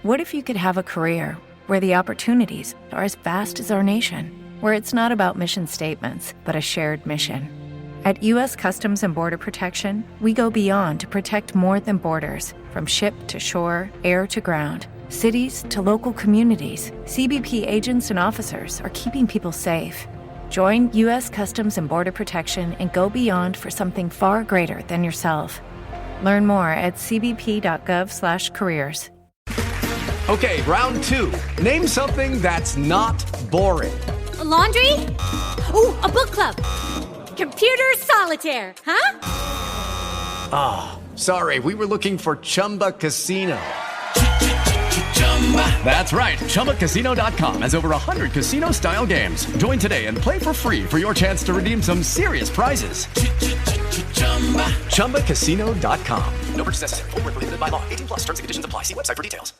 What if you could have a career where the opportunities are as vast as our nation, where it's not about mission statements, but a shared mission? At U.S. Customs and Border Protection, we go beyond to protect more than borders. From ship to shore, air to ground, cities to local communities, CBP agents and officers are keeping people safe. Join U.S. Customs and Border Protection and go beyond for something far greater than yourself. Learn more at cbp.gov/careers. Okay, round two. Name something that's not boring. A laundry? Ooh, a book club. Computer solitaire, huh? Ah, oh, sorry, we were looking for Chumba Casino. That's right, ChumbaCasino.com has over 100 casino-style games. Join today and play for free for your chance to redeem some serious prizes. ChumbaCasino.com. No purchase necessary. Void where prohibited by law. 18+ terms and conditions apply. See website for details.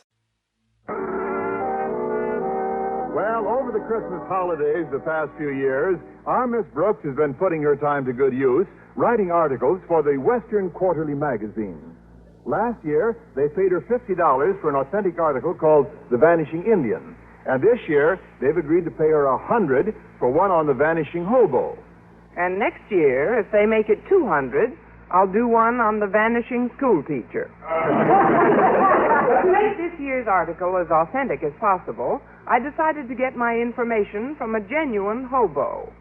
Well, over the Christmas holidays the past few years, our Miss Brooks has been putting her time to good use, writing articles for the Western Quarterly magazine. Last year, they paid her $50 for an authentic article called The Vanishing Indian. And this year, they've agreed to pay her $100 for one on the Vanishing Hobo. And next year, if they make it $200, I'll do one on the vanishing school teacher. To make this year's article as authentic as possible, I decided to get my information from a genuine hobo.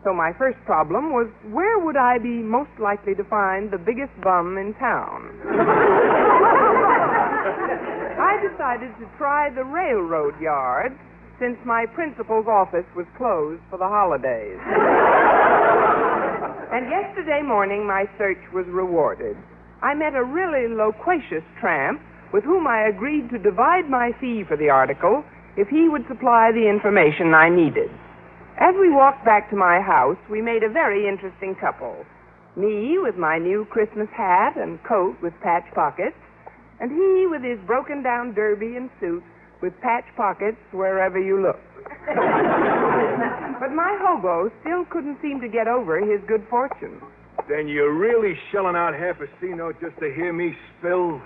So my first problem was, where would I be most likely to find the biggest bum in town? I decided to try the railroad yard, since my principal's office was closed for the holidays. And yesterday morning, my search was rewarded. I met a really loquacious tramp with whom I agreed to divide my fee for the article if he would supply the information I needed. As we walked back to my house, we made a very interesting couple. Me with my new Christmas hat and coat with patch pockets, and he with his broken-down derby and suit with patch pockets wherever you look. But my hobo still couldn't seem to get over his good fortune. Then you're really shelling out half a C-note just to hear me spill?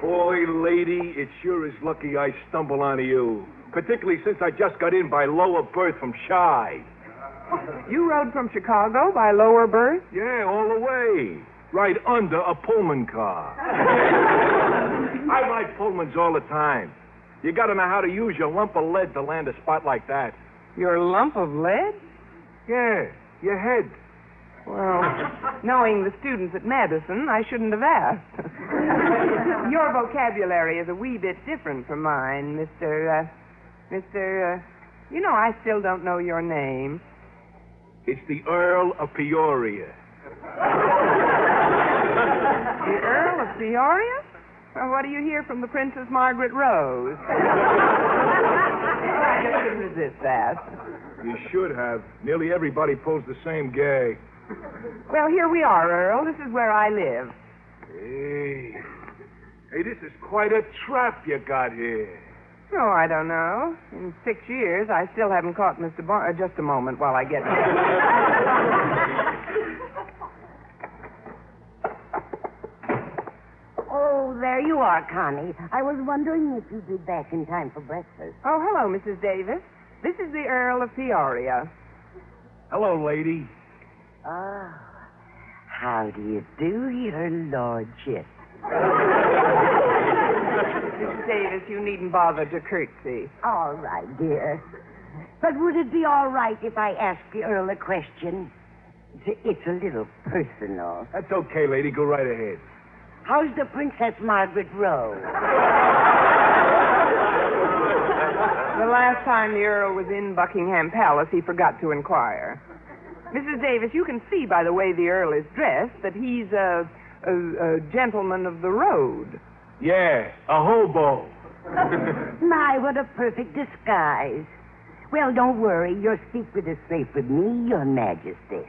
Boy, lady, it sure is lucky I stumbled onto you. Particularly since I just got in by lower berth from Chi. You rode from Chicago by lower berth? Yeah, all the way. Right under a Pullman car. I ride Pullmans all the time. You gotta know how to use your lump of lead to land a spot like that. Your lump of lead? Yeah, your head. Well, knowing the students at Madison, I shouldn't have asked. Your vocabulary is a wee bit different from mine, Mr. I still don't know your name. It's the Earl of Peoria. The Earl of Peoria? Well, what do you hear from the Princess Margaret Rose? I just couldn't resist that. You should have. Nearly everybody pulls the same gag. Well, here we are, Earl. This is where I live. Hey, this is quite a trap you got here. Oh, I don't know. In 6 years, I still haven't caught Mr. just a moment while I get there. Oh, there you are, Connie. I was wondering if you'd be back in time for breakfast. Oh, hello, Mrs. Davis. This is the Earl of Peoria. Hello, lady. Oh, how do you do, your lordship? Mrs. Davis, you needn't bother to curtsy. All right, dear. But would it be all right if I asked the Earl a question? It's a little personal. That's okay, lady. Go right ahead. How's the Princess Margaret Rose? The last time the Earl was in Buckingham Palace, he forgot to inquire. Mrs. Davis, you can see by the way the Earl is dressed that he's a gentleman of the road. Yeah, a hobo. My, what a perfect disguise. Well, don't worry. Your secret is safe with me, Your Majesty.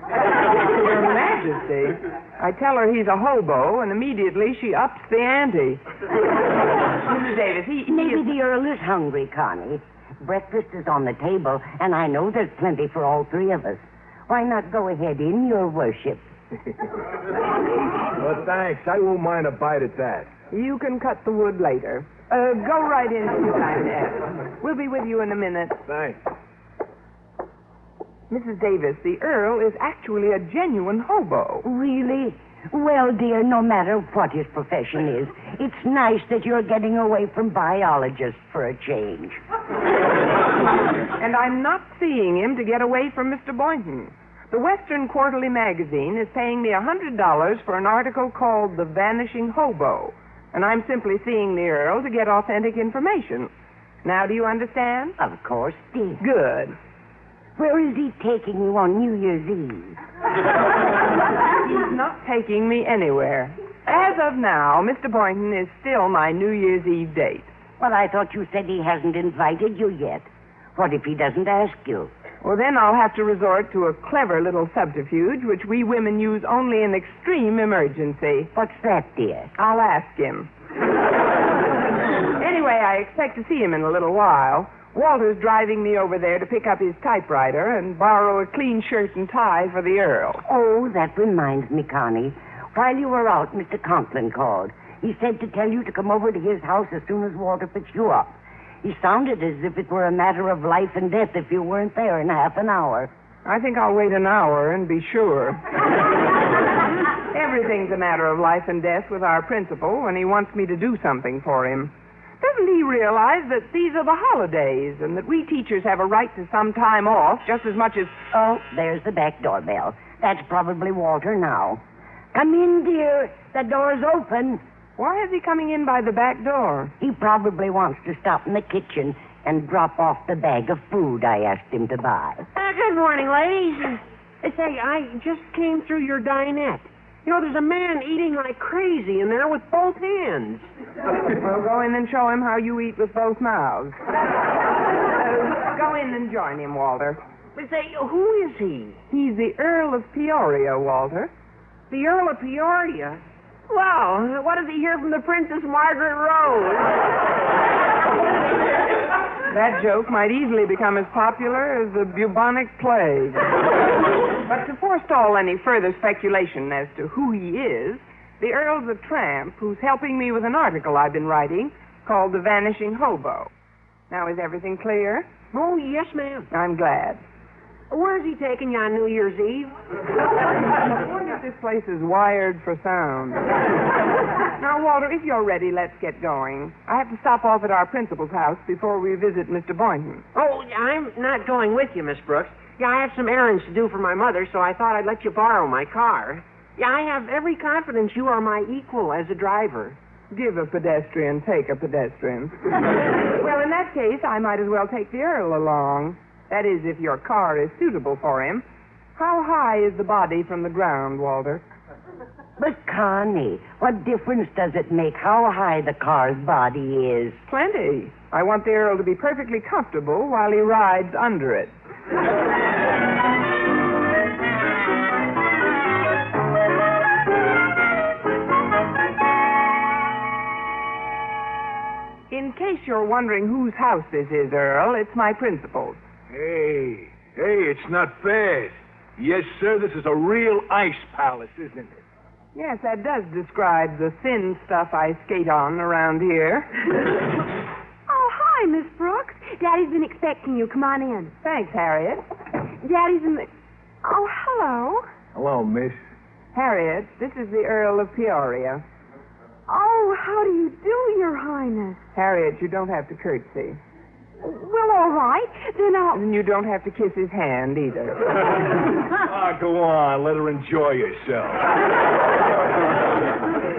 Your Majesty? I tell her he's a hobo, and immediately she ups the ante. Mrs. Davis, Maybe the Earl is hungry, Connie. Breakfast is on the table, and I know there's plenty for all three of us. Why not go ahead in, Your Worship? Well, thanks. I won't mind a bite at that. You can cut the wood later. Go right into the dinette. We'll be with you in a minute. Thanks. Mrs. Davis, the Earl is actually a genuine hobo. Really? Well, dear, no matter what his profession is, it's nice that you're getting away from biologists for a change. And I'm not seeing him to get away from Mr. Boynton. The Western Quarterly Magazine is paying me $100 for an article called The Vanishing Hobo. And I'm simply seeing the Earl to get authentic information. Now, do you understand? Of course, dear. Good. Where is he taking you on New Year's Eve? He's not taking me anywhere. As of now, Mr. Boynton is still my New Year's Eve date. Well, I thought you said he hasn't invited you yet. What if he doesn't ask you? Well, then I'll have to resort to a clever little subterfuge which we women use only in extreme emergency. What's that, dear? I'll ask him. Anyway, I expect to see him in a little while. Walter's driving me over there to pick up his typewriter and borrow a clean shirt and tie for the Earl. Oh, that reminds me, Connie. While you were out, Mr. Conklin called. He said to tell you to come over to his house as soon as Walter picks you up. He sounded as if it were a matter of life and death if you weren't there in half an hour. I think I'll wait an hour and be sure. Everything's a matter of life and death with our principal when he wants me to do something for him. Doesn't he realize that these are the holidays and that we teachers have a right to some time off just as much as... Oh, there's the back doorbell. That's probably Walter now. Come in, dear. The door's open. Why is he coming in by the back door? He probably wants to stop in the kitchen and drop off the bag of food I asked him to buy. Good morning, ladies. Say, I just came through your dinette. You know, there's a man eating like crazy in there with both hands. Well, go in and show him how you eat with both mouths. Go in and join him, Walter. Say, who is he? He's the Earl of Peoria, Walter. The Earl of Peoria? Well, what does he hear from the Princess Margaret Rose? That joke might easily become as popular as the bubonic plague. But to forestall any further speculation as to who he is, the Earl's a tramp who's helping me with an article I've been writing called The Vanishing Hobo. Now, is everything clear? Oh, yes, ma'am. I'm glad. Where's he taking you on New Year's Eve? I wonder if this place is wired for sound. Now, Walter, if you're ready, let's get going. I have to stop off at our principal's house before we visit Mr. Boynton. Oh, I'm not going with you, Miss Brooks. Yeah, I have some errands to do for my mother, so I thought I'd let you borrow my car. Yeah, I have every confidence you are my equal as a driver. Give a pedestrian, take a pedestrian. Well, in that case, I might as well take the Earl along. That is, if your car is suitable for him. How high is the body from the ground, Walter? But, Connie, what difference does it make how high the car's body is? Plenty. I want the Earl to be perfectly comfortable while he rides under it. In case you're wondering whose house this is, Earl, it's my principal's. Hey, it's not bad. Yes, sir, this is a real ice palace, isn't it? Yes, that does describe the thin stuff I skate on around here. Oh, hi, Miss Brooks. Daddy's been expecting you. Come on in. Thanks, Harriet. Daddy's in the... Oh, hello. Hello, miss. Harriet, this is the Earl of Peoria. Oh, how do you do, Your Highness? Harriet, you don't have to curtsy. Well, all right. Then I'll... And you don't have to kiss his hand, either. Go on. Let her enjoy herself.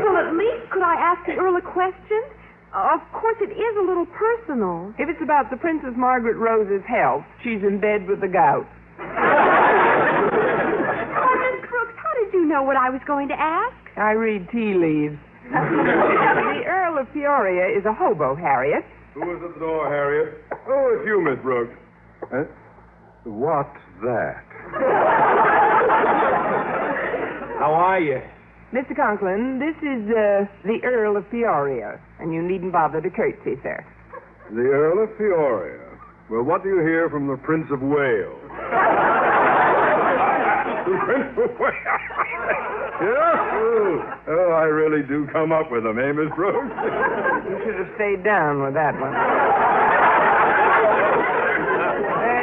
Well, at least could I ask the Earl a question? Of course, it is a little personal. If it's about the Princess Margaret Rose's health, she's in bed with the gout. Oh, Miss Brooks, how did you know what I was going to ask? I read tea leaves. The Earl of Peoria is a hobo, Harriet. Who is at the door, Harriet? Oh, it's you, Miss Brooks. What's that? How are you? Mr. Conklin, this is the Earl of Peoria, and you needn't bother to curtsy, sir. The Earl of Peoria. Well, what do you hear from the Prince of Wales? Yeah? Oh, I really do come up with them, eh, Miss Brooks? You should have stayed down with that one.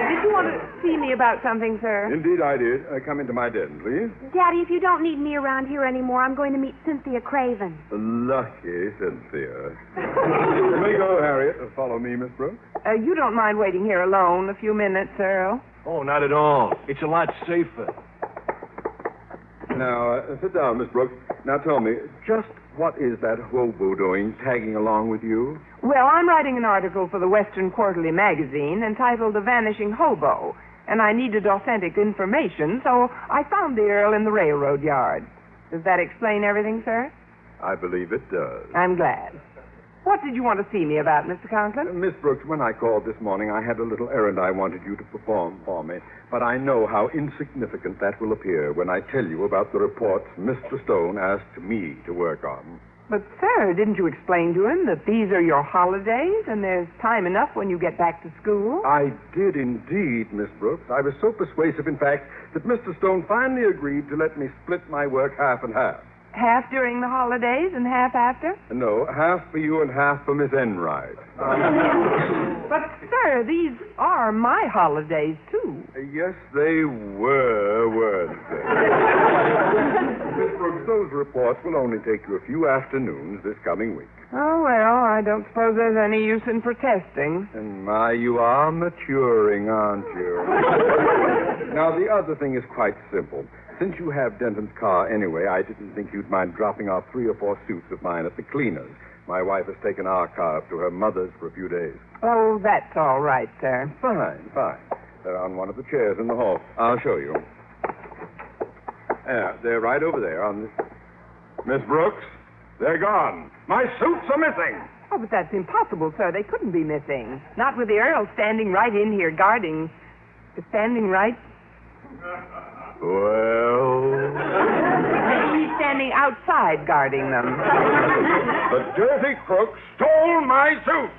Did you want to see me about something, sir? Indeed I did. Come into my den, please. Daddy, if you don't need me around here anymore, I'm going to meet Cynthia Craven. Lucky Cynthia. You may go, Harriet. Follow me, Miss Brooks. You don't mind waiting here alone a few minutes, Earl? Oh, not at all. It's a lot safer. Now, sit down, Miss Brooks. Now, tell me, just what is that hobo doing tagging along with you? Well, I'm writing an article for the Western Quarterly magazine entitled The Vanishing Hobo, and I needed authentic information, so I found the Earl in the railroad yard. Does that explain everything, sir? I believe it does. I'm glad. What did you want to see me about, Mr. Conklin? Miss Brooks, when I called this morning, I had a little errand I wanted you to perform for me. But I know how insignificant that will appear when I tell you about the reports Mr. Stone asked me to work on. But, sir, didn't you explain to him that these are your holidays and there's time enough when you get back to school? I did indeed, Miss Brooks. I was so persuasive, in fact, that Mr. Stone finally agreed to let me split my work half and half. Half during the holidays and half after? No, half for you and half for Miss Enright. But, sir, these are my holidays, too. Yes, they weren't they? Miss Brooks, those reports will only take you a few afternoons this coming week. Oh, well, I don't suppose there's any use in protesting. And my, you are maturing, aren't you? Now, the other thing is quite simple. Since you have Denton's car anyway, I didn't think you'd mind dropping off 3 or 4 suits of mine at the cleaners. My wife has taken our car up to her mother's for a few days. Oh, that's all right, sir. Fine. They're on one of the chairs in the hall. I'll show you. Yeah, they're right over there on this. Miss Brooks, they're gone. My suits are missing. Oh, but that's impossible, sir. They couldn't be missing. Not with the Earl standing right in here guarding. Standing right... Well... He's standing outside guarding them. The dirty crook stole my suit.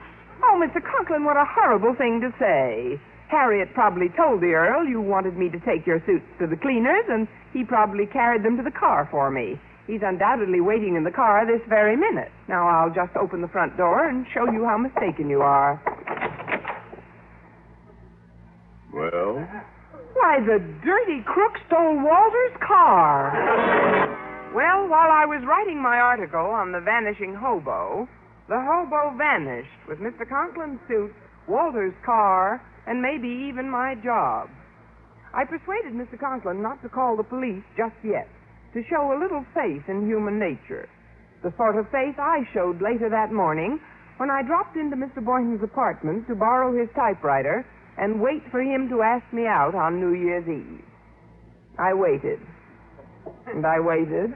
Oh, Mr. Conklin, what a horrible thing to say. Harriet probably told the Earl you wanted me to take your suits to the cleaners, and he probably carried them to the car for me. He's undoubtedly waiting in the car this very minute. Now, I'll just open the front door and show you how mistaken you are. Well? Why, the dirty crook stole Walter's car. Well, while I was writing my article on the vanishing hobo, the hobo vanished with Mr. Conklin's suit, Walter's car, and maybe even my job. I persuaded Mr. Conklin not to call the police just yet, to show a little faith in human nature. The sort of faith I showed later that morning when I dropped into Mr. Boynton's apartment to borrow his typewriter and wait for him to ask me out on New Year's Eve. I waited. And I waited.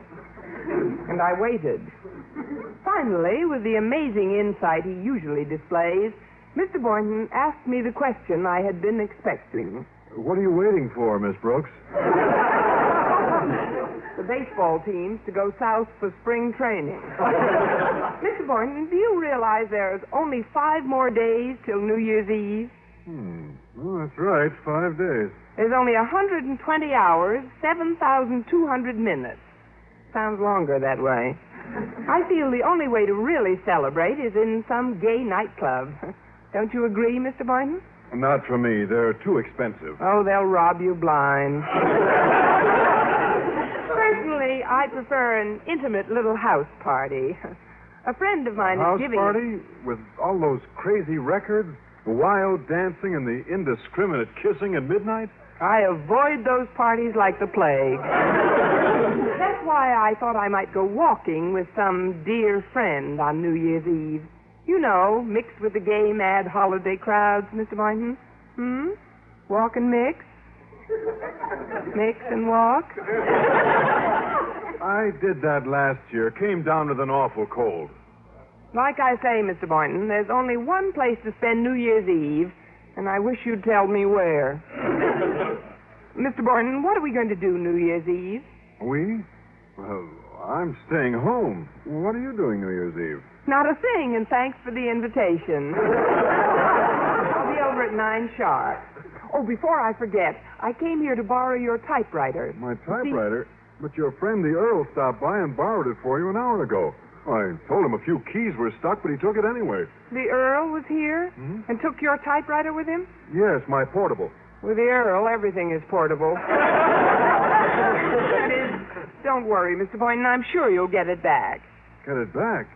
And I waited. Finally, with the amazing insight he usually displays, Mr. Boynton asked me the question I had been expecting. What are you waiting for, Miss Brooks? The baseball teams to go south for spring training. Mr. Boynton, do you realize there's only 5 more days till New Year's Eve? Well, that's right, 5 days. There's only 120 hours, 7,200 minutes. Sounds longer that way. I feel the only way to really celebrate is in some gay nightclub. Don't you agree, Mr. Boynton? Not for me. They're too expensive. Oh, they'll rob you blind. Personally, I prefer an intimate little house party. A friend of mine is giving... House party? With all those crazy records? The wild dancing and the indiscriminate kissing at midnight? I avoid those parties like the plague. That's why I thought I might go walking with some dear friend on New Year's Eve. You know, mixed with the gay, mad holiday crowds, Mr. Boynton. Walk and mix? Mix and walk? I did that last year. Came down with an awful cold. Like I say, Mr. Boynton, there's only one place to spend New Year's Eve, and I wish you'd tell me where. Mr. Boynton, what are we going to do New Year's Eve? We? Well, I'm staying home. What are you doing New Year's Eve? Not a thing, and thanks for the invitation. I'll be over at 9 sharp. Oh, before I forget, I came here to borrow your typewriter. My typewriter? But your friend the Earl stopped by and borrowed it for you an hour ago. I told him a few keys were stuck, but he took it anyway. The Earl was here and took your typewriter with him? Yes, my portable. With the Earl, everything is portable. That is, don't worry, Mr. Boynton. I'm sure you'll get it back. Get it back?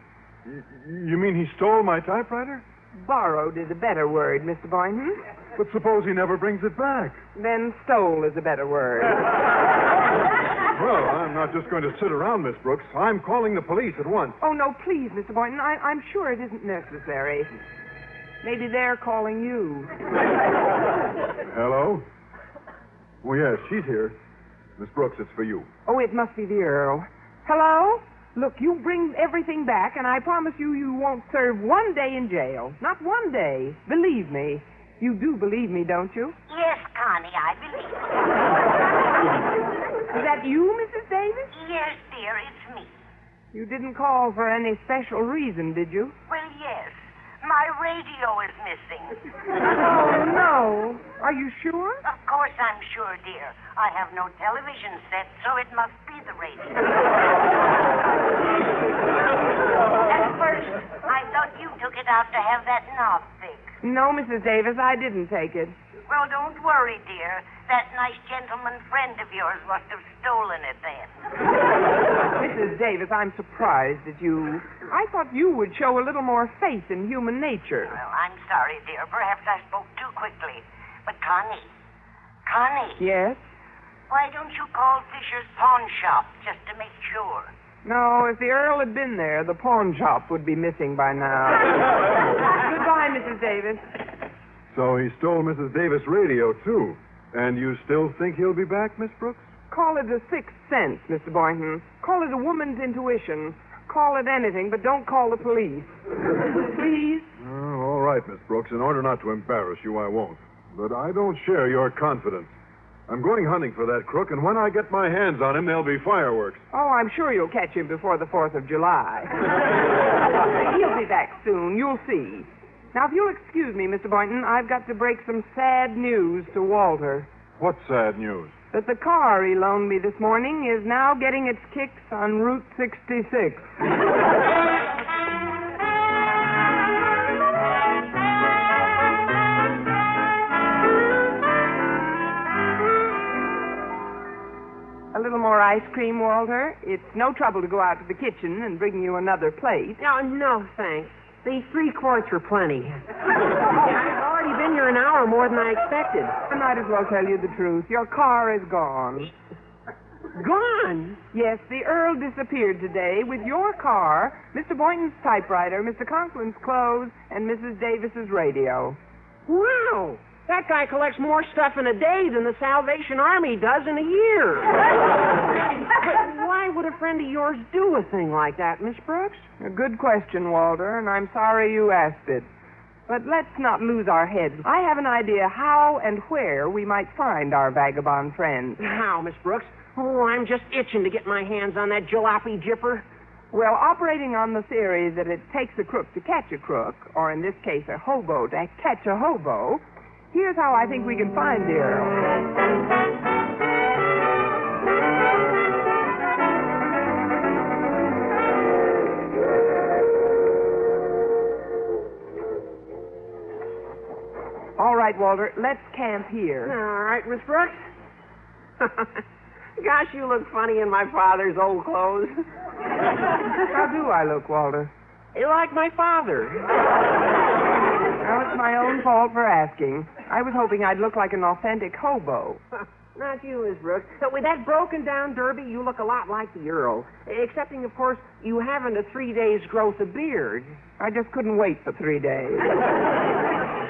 You mean he stole my typewriter? Borrowed is a better word, Mr. Boynton. But suppose he never brings it back. Then stole is a better word. Well, I'm not just going to sit around, Miss Brooks. I'm calling the police at once. Oh, no, please, Mr. Boynton. I'm sure it isn't necessary. Maybe they're calling you. Hello? Oh, yes, she's here. Miss Brooks, it's for you. Oh, it must be the Earl. Hello? Look, you bring everything back, and I promise you won't serve 1 day in jail. Not 1 day. Believe me. You do believe me, don't you? Yes, Connie, I believe it. Is that you, Mrs. Davis? Yes, dear, it's me. You didn't call for any special reason, did you? Well, yes. My radio is missing. Oh, no. Are you sure? Of course I'm sure, dear. I have no television set, so it must be the radio. At first, I thought you took it out to have that knob fixed. No, Mrs. Davis, I didn't take it. Well, don't worry, dear. That nice gentleman friend of yours must have stolen it then. Mrs. Davis, I'm surprised at you. I thought you would show a little more faith in human nature. Well, I'm sorry, dear. Perhaps I spoke too quickly. But Connie. Yes? Why don't you call Fisher's pawn shop just to make sure? No, if the Earl had been there, the pawn shop would be missing by now. Goodbye, Mrs. Davis. So he stole Mrs. Davis' radio, too. And you still think he'll be back, Miss Brooks? Call it a sixth sense, Mr. Boynton. Call it a woman's intuition. Call it anything, but don't call the police. Please? All right, Miss Brooks. In order not to embarrass you, I won't. But I don't share your confidence. I'm going hunting for that crook, and when I get my hands on him, there'll be fireworks. Oh, I'm sure you'll catch him before the 4th of July. He'll be back soon. You'll see. Now, if you'll excuse me, Mr. Boynton, I've got to break some sad news to Walter. What sad news? That the car he loaned me this morning is now getting its kicks on Route 66. A little more ice cream, Walter? It's no trouble to go out to the kitchen and bring you another plate. No, thanks. The 3 quarts were plenty. I've already been here an hour more than I expected. I might as well tell you the truth. Your car is gone. Gone? Yes, the Earl disappeared today with your car, Mr. Boynton's typewriter, Mr. Conklin's clothes, and Mrs. Davis's radio. Wow! That guy collects more stuff in a day than the Salvation Army does in a year. But why would a friend of yours do a thing like that, Miss Brooks? A good question, Walter, and I'm sorry you asked it. But let's not lose our heads. I have an idea how and where we might find our vagabond friend. How, Miss Brooks? Oh, I'm just itching to get my hands on that jalopy jipper. Well, operating on the theory that it takes a crook to catch a crook, or in this case, a hobo to catch a hobo, here's how I think we can find the Earl. All right, Walter, let's camp here. All right, Miss Brooks. Gosh, you look funny in my father's old clothes. How do I look, Walter? You like my father. Well, it's my own fault for asking. I was hoping I'd look like an authentic hobo. Not you, Miss Brooks. But with that broken-down derby, you look a lot like the Earl. Excepting, of course, you haven't a 3 days' growth of beard. I just couldn't wait for 3 days.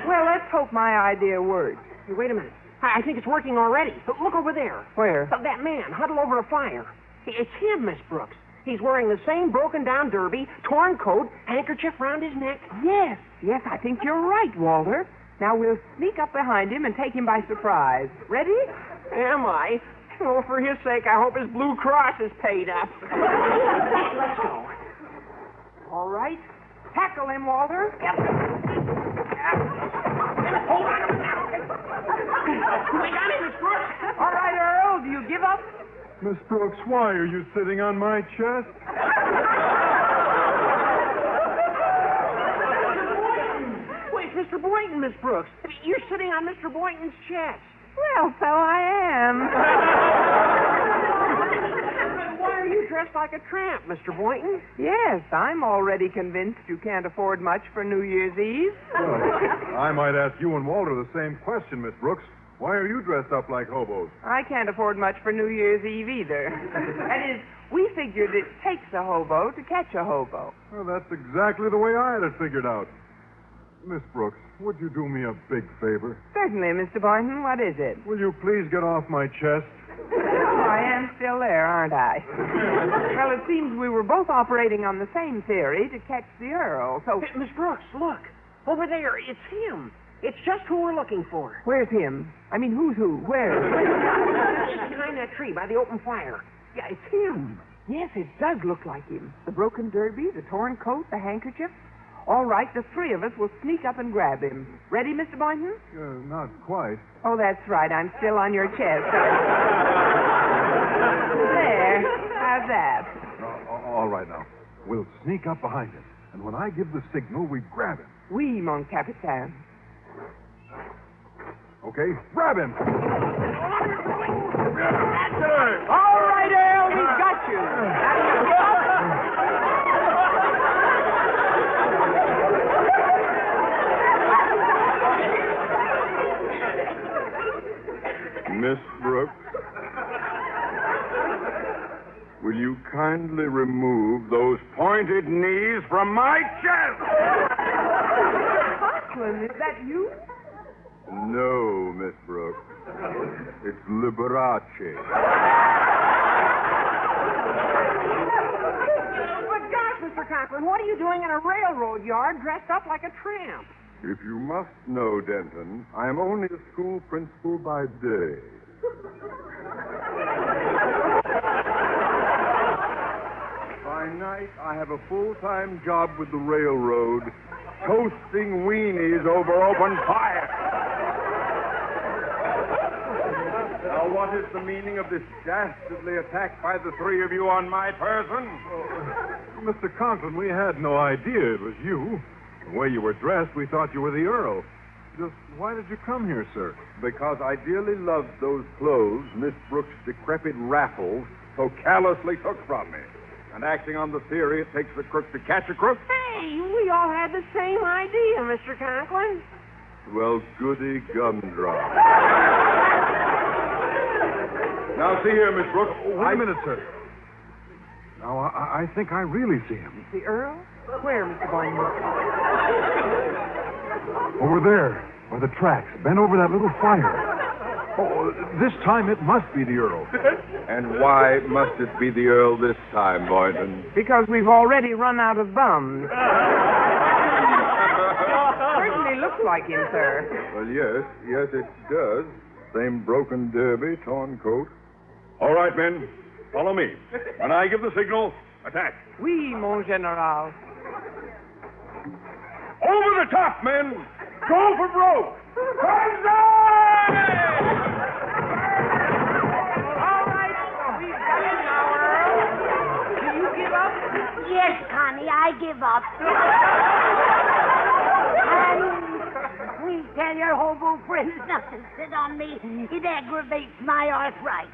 Well, let's hope my idea works. Hey, wait a minute. I think it's working already. Look over there. Where? That man, huddled over a fire. It's him, Miss Brooks. He's wearing the same broken-down derby, torn coat, handkerchief round his neck. Yes, I think you're right, Walter. Now we'll sneak up behind him and take him by surprise. Ready? Am I? Oh, for his sake, I hope his Blue Cross is paid up. Let's go. All right. Tackle him, Walter. Hold on. We got him, Miss Brooks. All right, Earl, do you give up? Miss Brooks, why are you sitting on my chest? Wait, Mr. Boynton, Miss Brooks. You're sitting on Mr. Boynton's chest. Well, so I am. But why are you dressed like a tramp, Mr. Boynton? Yes, I'm already convinced you can't afford much for New Year's Eve. Well, I might ask you and Walter the same question, Miss Brooks. Why are you dressed up like hobos? I can't afford much for New Year's Eve either. That is, we figured it takes a hobo to catch a hobo. Well, that's exactly the way I had it figured out. Miss Brooks, would you do me a big favor? Certainly, Mr. Boynton. What is it? Will you please get off my chest? I am still there, aren't I? Well, it seems we were both operating on the same theory to catch the Earl, so... Hey, Miss Brooks, look. Over there, it's him. It's just who we're looking for. Where's him? I mean, who's who? Where? Just behind that tree by the open fire. Yeah, it's him. Yes, it does look like him. The broken derby, the torn coat, the handkerchief. All right, the three of us will sneak up and grab him. Ready, Mr. Boynton? Not quite. Oh, that's right. I'm still on your chest. There. How's that? All right, now. We'll sneak up behind him. And when I give the signal, we grab him. Oui, mon capitaine. Okay, grab him. All right, Earl, we've got you. Now you give up? Miss Brooks, will you kindly remove those pointed knees from my chest? Conklin, is that you? No, Miss Brooks. It's Liberace. But gosh, Mr. Conklin, what are you doing in a railroad yard dressed up like a tramp? If you must know, Denton, I am only a school principal by day. By night, I have a full-time job with the railroad, toasting weenies over open fire. Now, what is the meaning of this dastardly attack by the three of you on my person? Mr. Conklin, we had no idea it was you. The way you were dressed, we thought you were the Earl. Just why did you come here, sir? Because I dearly loved those clothes Miss Brooks' decrepit raffles so callously took from me. And acting on the theory it takes a crook to catch a crook? Hey, we all had the same idea, Mr. Conklin. Well, goody gumdrop. Now, see here, Miss Brooks. Wait a minute, sir. Now, I think I really see him. The Earl? Where, Mr. Boynton? Over there, by the tracks. Bent over that little fire. Oh, this time it must be the Earl. And why must it be the Earl this time, Boynton? Because we've already run out of bums. Certainly looks like him, sir. Well, yes, it does. Same broken derby, torn coat. All right, men, follow me. When I give the signal, attack. Oui, mon général. Over the top, men! Go for broke! Banzai! All right, we've got it now, Earl. Do you give up? Yes, Connie, I give up. Please tell your hobo friends not to sit on me. It aggravates my arthritis.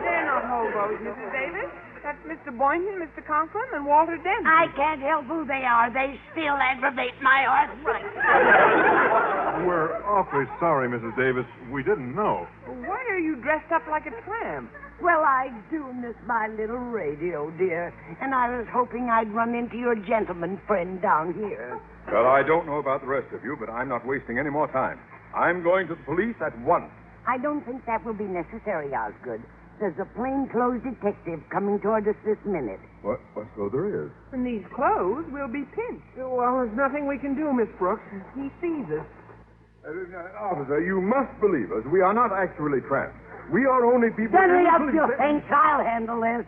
They're not hobos, Mrs. Davis. That's Mr. Boynton, Mr. Conklin, and Walter Denton. I can't help who they are. They still aggravate my arthritis. We're awfully sorry, Mrs. Davis. We didn't know. Why are you dressed up like a tramp? Well, I do miss my little radio, dear. And I was hoping I'd run into your gentleman friend down here. Well, I don't know about the rest of you, but I'm not wasting any more time. I'm going to the police at once. I don't think that will be necessary, Osgood. There's a plainclothes detective coming toward us this minute. What so there is? In these clothes, we'll be pinched. Well, there's nothing we can do, Miss Brooks. He sees us. Officer, you must believe us. We are not actually tramps. We are only people... Hurry up, you thinks I'll handle this.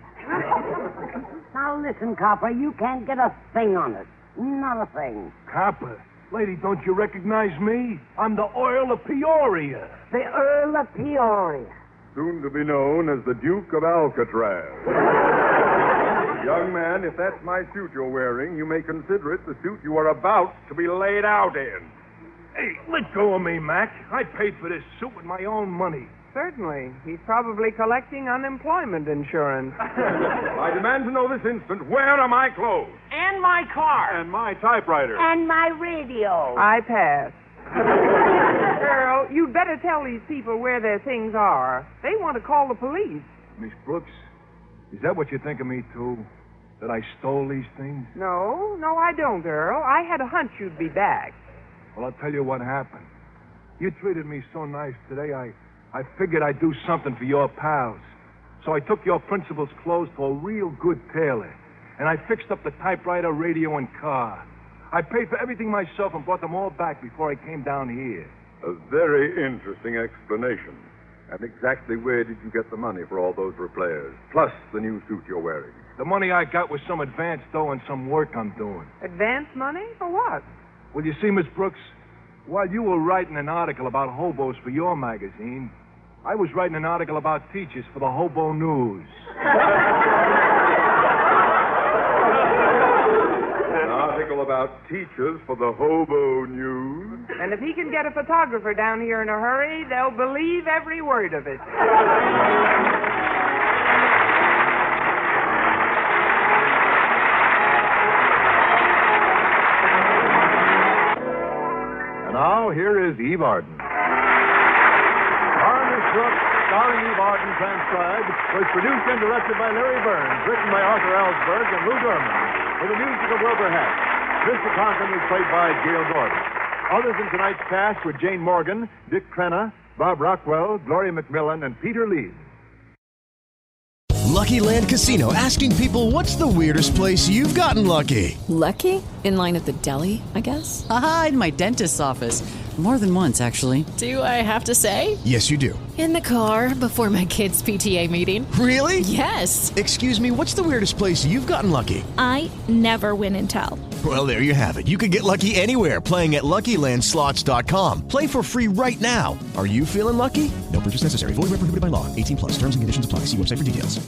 Now listen, copper, you can't get a thing on us. Not a thing. Copper, Lady, don't you recognize me? I'm the Earl of Peoria. The Earl of Peoria. Soon to be known as the Duke of Alcatraz. Young man, if that's my suit you're wearing, you may consider it the suit you are about to be laid out in. Hey, let go of me, Mac. I paid for this suit with my own money. Certainly. He's probably collecting unemployment insurance. I demand to know this instant, where are my clothes? And my car. And my typewriter. And my radio. I pass. Earl, you'd better tell these people where their things are. They want to call the police. Miss Brooks, is that what you think of me, too? That I stole these things? No, I don't, Earl. I had a hunch you'd be back. Well, I'll tell you what happened. You treated me so nice today, I figured I'd do something for your pals. So I took your principal's clothes to a real good tailor. And I fixed up the typewriter, radio, and car. I paid for everything myself and brought them all back before I came down here. A very interesting explanation. And exactly where did you get the money for all those repairs? Plus the new suit you're wearing. The money I got was some advance dough and some work I'm doing. Advance money? For what? Well, you see, Miss Brooks, while you were writing an article about hobos for your magazine, I was writing an article about teachers for the Hobo News. An article about teachers for the Hobo News. And if he can get a photographer down here in a hurry, they'll believe every word of it. And now, here is Eve Arden. Miss Brooks, starring Eve Arden, transcribed, was produced and directed by Larry Burns, written by Arthur Ellsberg and Lou Durman, with the music of Wilbur Hatch. Mr. Conklin was played by Gale Gordon. Others in tonight's cast were Jane Morgan, Dick Crenna, Bob Rockwell, Gloria McMillan, and Peter Lee. Lucky Land Casino, asking people, what's the weirdest place you've gotten lucky? Lucky? In line at the deli, I guess? Aha, in my dentist's office. More than once, actually. Do I have to say? Yes, you do. In the car before my kids' PTA meeting. Really? Yes. Excuse me, what's the weirdest place you've gotten lucky? I never win and tell. Well, there you have it. You can get lucky anywhere, playing at LuckyLandSlots.com. Play for free right now. Are you feeling lucky? No purchase necessary. Void where prohibited by law. 18+. Terms and conditions apply. See website for details.